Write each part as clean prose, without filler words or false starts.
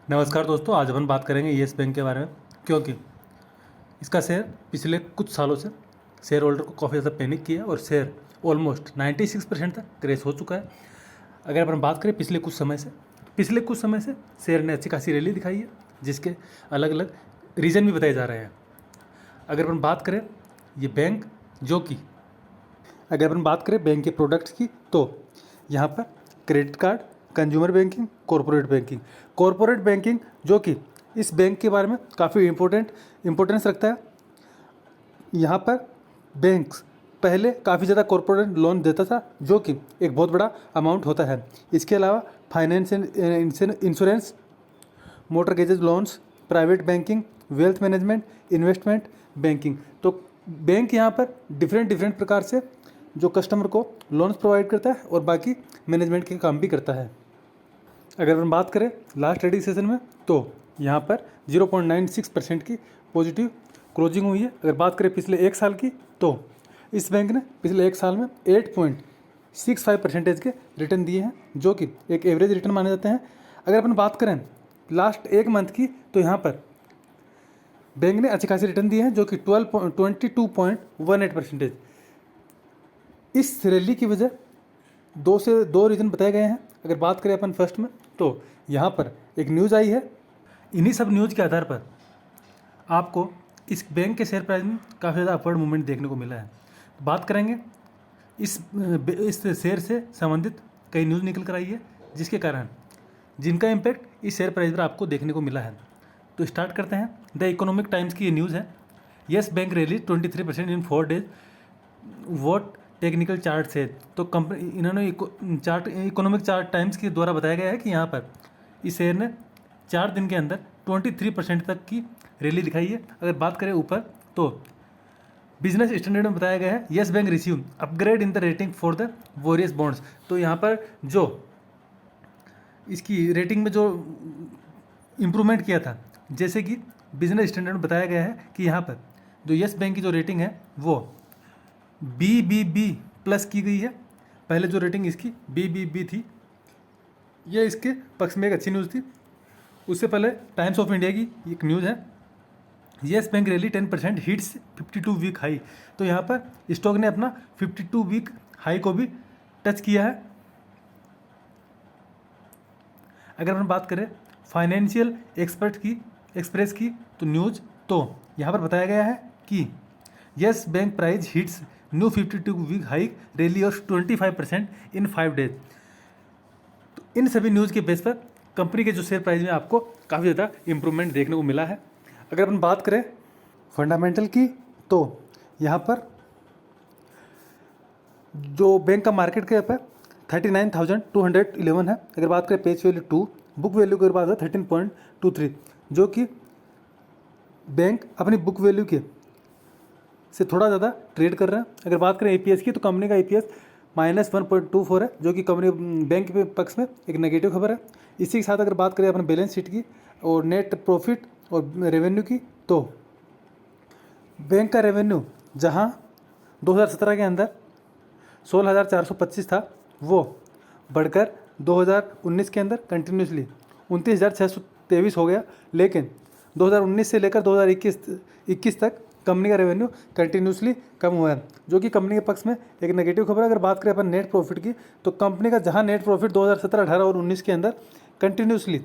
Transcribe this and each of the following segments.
नमस्कार दोस्तों, आज अपन बात करेंगे येस बैंक के बारे में, क्योंकि इसका शेयर पिछले कुछ सालों से शेयर होल्डर को काफ़ी ज़्यादा पैनिक किया और शेयर ऑलमोस्ट 96% तक क्रेश हो चुका है। अगर अपन बात करें पिछले कुछ समय से शेयर ने अच्छी खासी रैली दिखाई है, जिसके अलग अलग रीज़न भी बताए जा रहे हैं। अगर अपन बात करें ये बैंक जो कि अगर अपन बात करें बैंक के प्रोडक्ट्स की, तो यहाँ पर credit card, consumer banking, corporate banking जो कि इस बैंक के बारे में काफ़ी इम्पोर्टेंस रखता है। यहाँ पर बैंक्स पहले काफ़ी ज़्यादा कॉरपोरेट लोन देता था, जो कि एक बहुत बड़ा अमाउंट होता है। इसके अलावा finance and insurance, mortgages loans, private banking, wealth management, investment banking. तो बैंक यहाँ पर डिफरेंट प्रकार से जो कस्टमर को लोन्स प्रोवाइड करता है और बाकी मैनेजमेंट के काम भी करता है। अगर हम बात करें लास्ट ट्रेडिंग सेशन में, तो यहाँ पर 0.96% की पॉजिटिव क्लोजिंग हुई है। अगर बात करें पिछले एक साल की, तो इस बैंक ने पिछले एक साल में 8.65% के रिटर्न दिए हैं, जो कि एक एवरेज रिटर्न माने जाते हैं। अगर अपन बात करें लास्ट एक मंथ की, तो यहाँ पर बैंक ने अच्छी खासी रिटर्न दिए हैं, जो कि 22.18%। इस रैली की वजह दो रीज़न बताए गए हैं। अगर बात करें अपन फर्स्ट में, तो यहाँ पर एक न्यूज़ आई है। इन्हीं सब न्यूज़ के आधार पर आपको इस बैंक के शेयर प्राइस में काफ़ी ज़्यादा अपवर्ड मूवमेंट देखने को मिला है। बात करेंगे इस शेयर से संबंधित कई न्यूज़ निकल कर आई है, जिनका इम्पैक्ट इस शेयर प्राइस पर आपको देखने को मिला है। तो स्टार्ट करते हैं। द इकोनॉमिक टाइम्स की ये न्यूज़ है। Yes Bank rally 23% in 4 days, what technical chart से। तो कंपनी इन्होंने इकोनॉमिक चार्ट टाइम्स के द्वारा बताया गया है कि यहाँ पर इस शेयर ने 4 दिन के अंदर 23% तक की रैली दिखाई है। अगर बात करें ऊपर, तो बिजनेस स्टैंडर्ड में बताया गया है Yes bank receive upgrade in the rating for the various bonds. तो यहाँ पर जो इसकी रेटिंग में जो इम्प्रूवमेंट किया था, जैसे कि बिजनेस स्टैंडर्ड में बताया गया है कि यहाँ पर जो येस बैंक की जो रेटिंग है वो BBB प्लस की गई है। पहले जो रेटिंग इसकी BBB थी, ये इसके पक्ष में एक अच्छी न्यूज़ थी। उससे पहले टाइम्स ऑफ इंडिया की एक न्यूज़ है, Yes Bank rally 10% hits 52 week high. तो यहाँ पर स्टॉक ने अपना 52 वीक हाई को भी टच किया है। अगर हम बात करें फाइनेंशियल एक्सप्रेस की तो न्यूज़, तो यहाँ पर बताया गया है कि Yes Bank price hits new 52 week hike, rally of 25% in 5 days. तो इन सभी न्यूज़ के बेस पर कंपनी के जो शेयर प्राइस में आपको काफ़ी ज़्यादा इंप्रूवमेंट देखने को मिला है। अगर अपन बात करें फंडामेंटल की, तो यहाँ पर जो बैंक का मार्केट कैप है 39,211 है। अगर बात करें पेज वैल्यू 2, बुक वैल्यू की बात है 13.23, जो कि बैंक अपनी बुक वैल्यू के से थोड़ा ज़्यादा ट्रेड कर रहा है। अगर बात करें EPS की, तो कंपनी का EPS -1.24 है, जो कि कंपनी बैंक के पक्ष में एक नेगेटिव खबर है। इसी के साथ अगर बात करें अपने बैलेंस शीट की और नेट प्रॉफिट और रेवेन्यू की, तो बैंक का रेवेन्यू जहां 2017 के अंदर 16,425 था, वो बढ़कर 2019 के अंदर कंटिन्यूसली 29,623 हो गया। लेकिन 2019 से लेकर 2021 तक कंपनी का रेवेन्यू कंटिन्यूसली कम हुआ है, जो कि कंपनी के पक्ष में एक नेगेटिव खबर है। अगर बात करें अपन नेट प्रॉफिट की, तो कंपनी का जहां नेट प्रॉफिट 2017, 18 और 19 के अंदर कंटिन्यूसली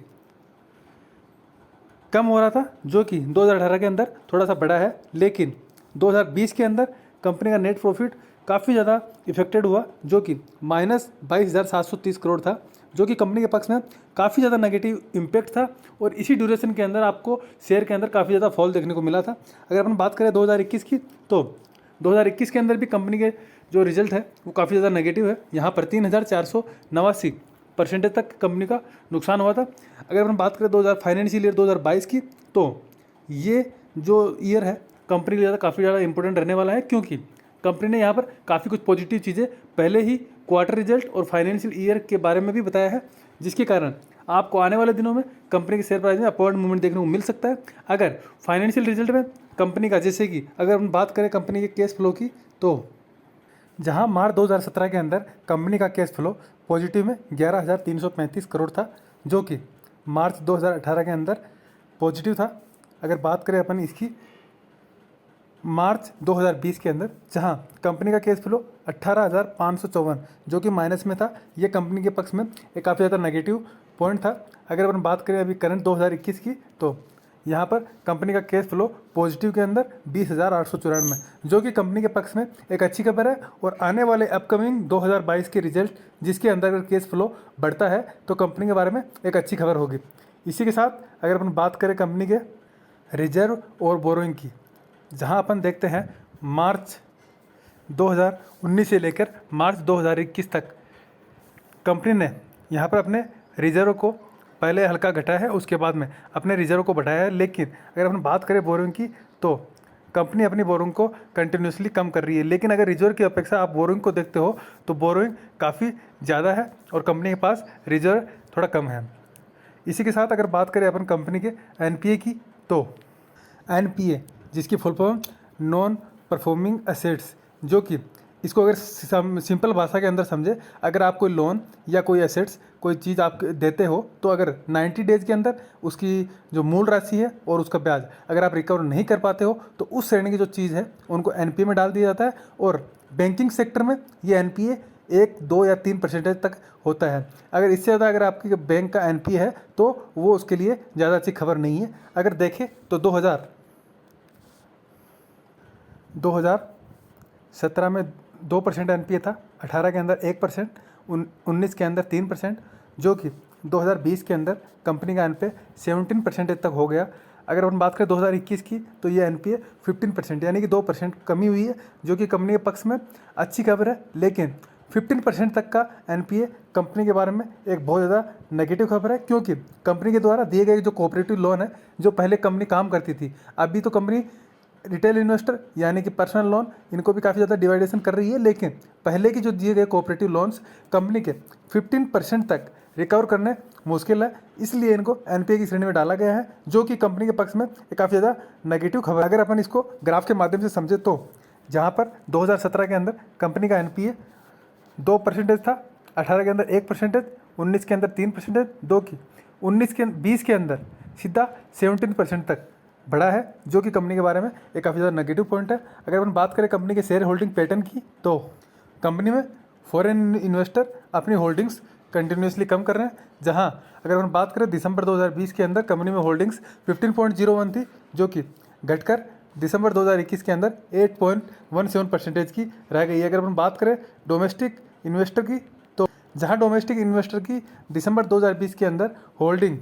कम हो रहा था, जो कि 2018 के अंदर थोड़ा सा बढ़ा है, लेकिन 2020 के अंदर कंपनी का नेट प्रॉफिट काफ़ी ज़्यादा इफेक्टेड हुआ, जो कि -22,730 करोड़ था, जो कि कंपनी के पक्ष में काफ़ी ज़्यादा नेगेटिव इम्पैक्ट था। और इसी ड्यूरेशन के अंदर आपको शेयर के अंदर काफ़ी ज़्यादा फॉल देखने को मिला था। अगर अपन बात करें 2021 की, तो 2021 के अंदर भी कंपनी के जो रिजल्ट है वो काफ़ी ज़्यादा नेगेटिव है। यहाँ पर 3,489% तक कंपनी का नुकसान हुआ था। अगर अपन बात करें फाइनेंशियल ईयर 2022 की, तो ये जो ईयर है कंपनी के लिए काफ़ी ज़्यादा इंपॉर्टेंट रहने वाला है, क्योंकि कंपनी ने यहाँ पर काफ़ी कुछ पॉजिटिव चीज़ें पहले ही क्वार्टर रिजल्ट और फाइनेंशियल ईयर के बारे में भी बताया है, जिसके कारण आपको आने वाले दिनों में कंपनी के शेयर प्राइस में अपवर्ड मूवमेंट देखने को मिल सकता है। अगर फाइनेंशियल रिजल्ट में कंपनी का, जैसे कि अगर हम बात करें कंपनी के कैश फ्लो की, तो जहां मार्च 2017 के अंदर कंपनी का कैश फ्लो पॉजिटिव में 11,335 करोड़ था, जो कि मार्च 2018 के अंदर पॉजिटिव था। अगर बात करें अपन इसकी मार्च 2020 के अंदर, जहां कंपनी का कैश फ्लो 18,554 जो कि माइनस में था, ये कंपनी के पक्ष में एक काफ़ी ज़्यादा नेगेटिव पॉइंट था। अगर अपन बात करें अभी करंट 2021 की, तो यहाँ पर कंपनी का कैश फ्लो पॉजिटिव के अंदर 20,894 जो कि कंपनी के पक्ष में एक अच्छी खबर है। और आने वाले अपकमिंग 2022 के रिजल्ट जिसके अंदर अगर कैश फ्लो बढ़ता है तो कंपनी के बारे में एक अच्छी खबर होगी। इसी के साथ अगर अपन बात करें कंपनी के रिजर्व और बोरोइंग की, जहां अपन देखते हैं मार्च 2019 से लेकर मार्च 2021 तक कंपनी ने यहां पर अपने रिजर्व को पहले हल्का घटाया है, उसके बाद में अपने रिजर्व को बढ़ाया है। लेकिन अगर अपन बात करें बोरोइंग की, तो कंपनी अपनी बोरोइंग को कंटिन्यूसली कम कर रही है। लेकिन अगर रिजर्व की अपेक्षा आप बोरोइंग को देखते हो तो बोरोइंग काफ़ी ज़्यादा है और कंपनी के पास रिजर्व थोड़ा कम है। इसी के साथ अगर बात करें अपन कंपनी के एनपीए की, तो एनपीए जिसकी full form non performing assets, जो कि इसको अगर सिंपल भाषा के अंदर समझे, अगर आप कोई लोन या कोई एसेट्स कोई चीज़ आप देते हो तो अगर 90 डेज़ के अंदर उसकी जो मूल राशि है और उसका ब्याज अगर आप रिकवर नहीं कर पाते हो तो उस श्रेणी की जो चीज़ है उनको एनपीए में डाल दिया जाता है। और बैंकिंग सेक्टर में ये एनपीए 1, 2 या 3% तक होता है। अगर इससे ज़्यादा अगर आपकी बैंक का एनपीए है तो वो उसके लिए ज़्यादा अच्छी खबर नहीं है। अगर देखें तो 2017 में 2% एनपीए था, 18 के अंदर 1%, 19 के अंदर 3%, जो कि 2020 के अंदर कंपनी का एनपीए 17% तक हो गया। अगर अपन बात करें 2021 की, तो ये एनपीए 15% यानी कि 2% कमी हुई है, जो कि कंपनी के पक्ष में अच्छी खबर है। लेकिन 15% तक का एनपीए कंपनी के बारे में एक बहुत ज़्यादा नेगेटिव खबर है, क्योंकि कंपनी के द्वारा दिए गए जो कोऑपरेटिव लोन है, जो पहले कंपनी काम करती थी, अभी तो कंपनी रिटेल इन्वेस्टर यानी कि पर्सनल लोन इनको भी काफ़ी ज़्यादा डिवाइडेशन कर रही है। लेकिन पहले की जो दिए गए कोऑपरेटिव लोन्स कंपनी के 15% तक रिकवर करने मुश्किल है, इसलिए इनको एनपीए की श्रेणी में डाला गया है, जो कि कंपनी के पक्ष में एक काफ़ी ज़्यादा नेगेटिव खबर। अगर अपन इसको ग्राफ के माध्यम से समझे तो जहाँ पर 2017 के अंदर कंपनी का एनपीए 2% था, 18 के अंदर 1%, 19 के अंदर 3%, 20 के अंदर सीधा 17% तक बढ़ा है, जो कि कंपनी के बारे में एक काफ़ी ज़्यादा नेगेटिव पॉइंट है। अगर अपन बात करें कंपनी के शेयर होल्डिंग पैटर्न की, तो कंपनी में फॉरेन इन्वेस्टर अपनी होल्डिंग्स कंटिन्यूसली कम कर रहे हैं। जहां अगर अपन बात करें दिसंबर 2020 के अंदर कंपनी में होल्डिंग्स 15.01 थी, जो कि घटकर दिसंबर 2021 के अंदर 8.17% की रह गई है। अगर अपन बात करें डोमेस्टिक इन्वेस्टर की, तो जहां डोमेस्टिक इन्वेस्टर की दिसंबर 2020 के अंदर होल्डिंग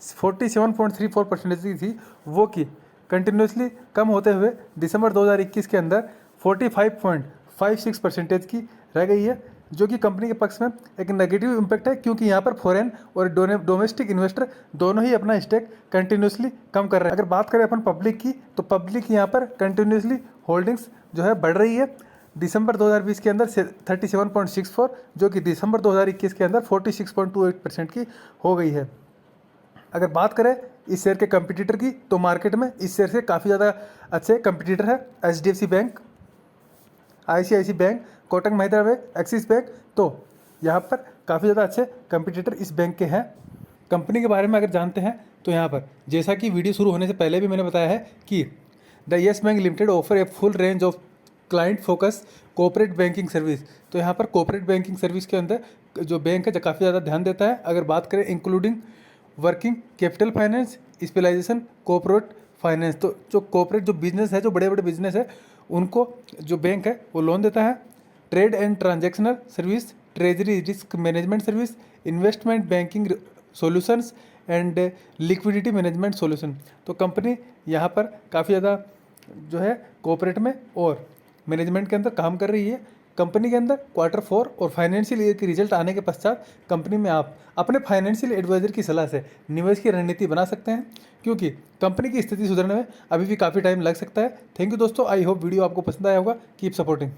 47.34% की थी, वो की कंटिन्यूसली कम होते हुए दिसंबर 2021 के अंदर 45.56% की रह गई है, जो कि कंपनी के पक्ष में एक नेगेटिव इम्पैक्ट है, क्योंकि यहाँ पर फॉरेन और डोमेस्टिक इन्वेस्टर दोनों ही अपना स्टेक कंटिन्यूसली कम कर रहे हैं। अगर बात करें अपन पब्लिक की, तो पब्लिक यहाँ पर कंटिन्यूसली होल्डिंग्स जो है बढ़ रही है। दिसंबर 2020 के अंदर 37.64, जो कि दिसंबर 2021 के अंदर 46.28% की हो गई है। अगर बात करें इस शेयर के कंपटीटर की, तो मार्केट में इस शेयर से काफ़ी ज़्यादा अच्छे कंपटीटर है HDFC bank, ICIC bank, Kotak Mahindra bank, Axis bank. तो यहाँ पर काफ़ी ज़्यादा अच्छे कंपटीटर इस बैंक के हैं। कंपनी के बारे में अगर जानते हैं तो यहाँ पर जैसा कि वीडियो शुरू होने से पहले भी मैंने बताया है कि the yes bank limited offer a full range of client focus cooperate banking service. तो यहाँ पर कोऑपरेट बैंकिंग सर्विस के अंदर जो बैंक है जो काफ़ी ज़्यादा ध्यान देता है। अगर बात करें including working capital finance, specialisation corporate finance, तो जो कॉर्पोरेट जो बिजनेस है, जो बड़े बड़े बिजनेस है, उनको जो बैंक है वो लोन देता है। Trade and transactional service, treasury risk management service, investment banking solutions and liquidity management solution. तो कंपनी यहाँ पर काफ़ी ज़्यादा जो है कोऑपरेट में और मैनेजमेंट के अंदर काम कर रही है। कंपनी के अंदर Q4 और फाइनेंशियल ईयर की रिजल्ट आने के पश्चात कंपनी में आप अपने फाइनेंशियल एडवाइजर की सलाह से निवेश की रणनीति बना सकते हैं, क्योंकि कंपनी की स्थिति सुधरने में अभी भी काफ़ी टाइम लग सकता है। थैंक यू दोस्तों, आई होप वीडियो आपको पसंद आया होगा। Keep supporting.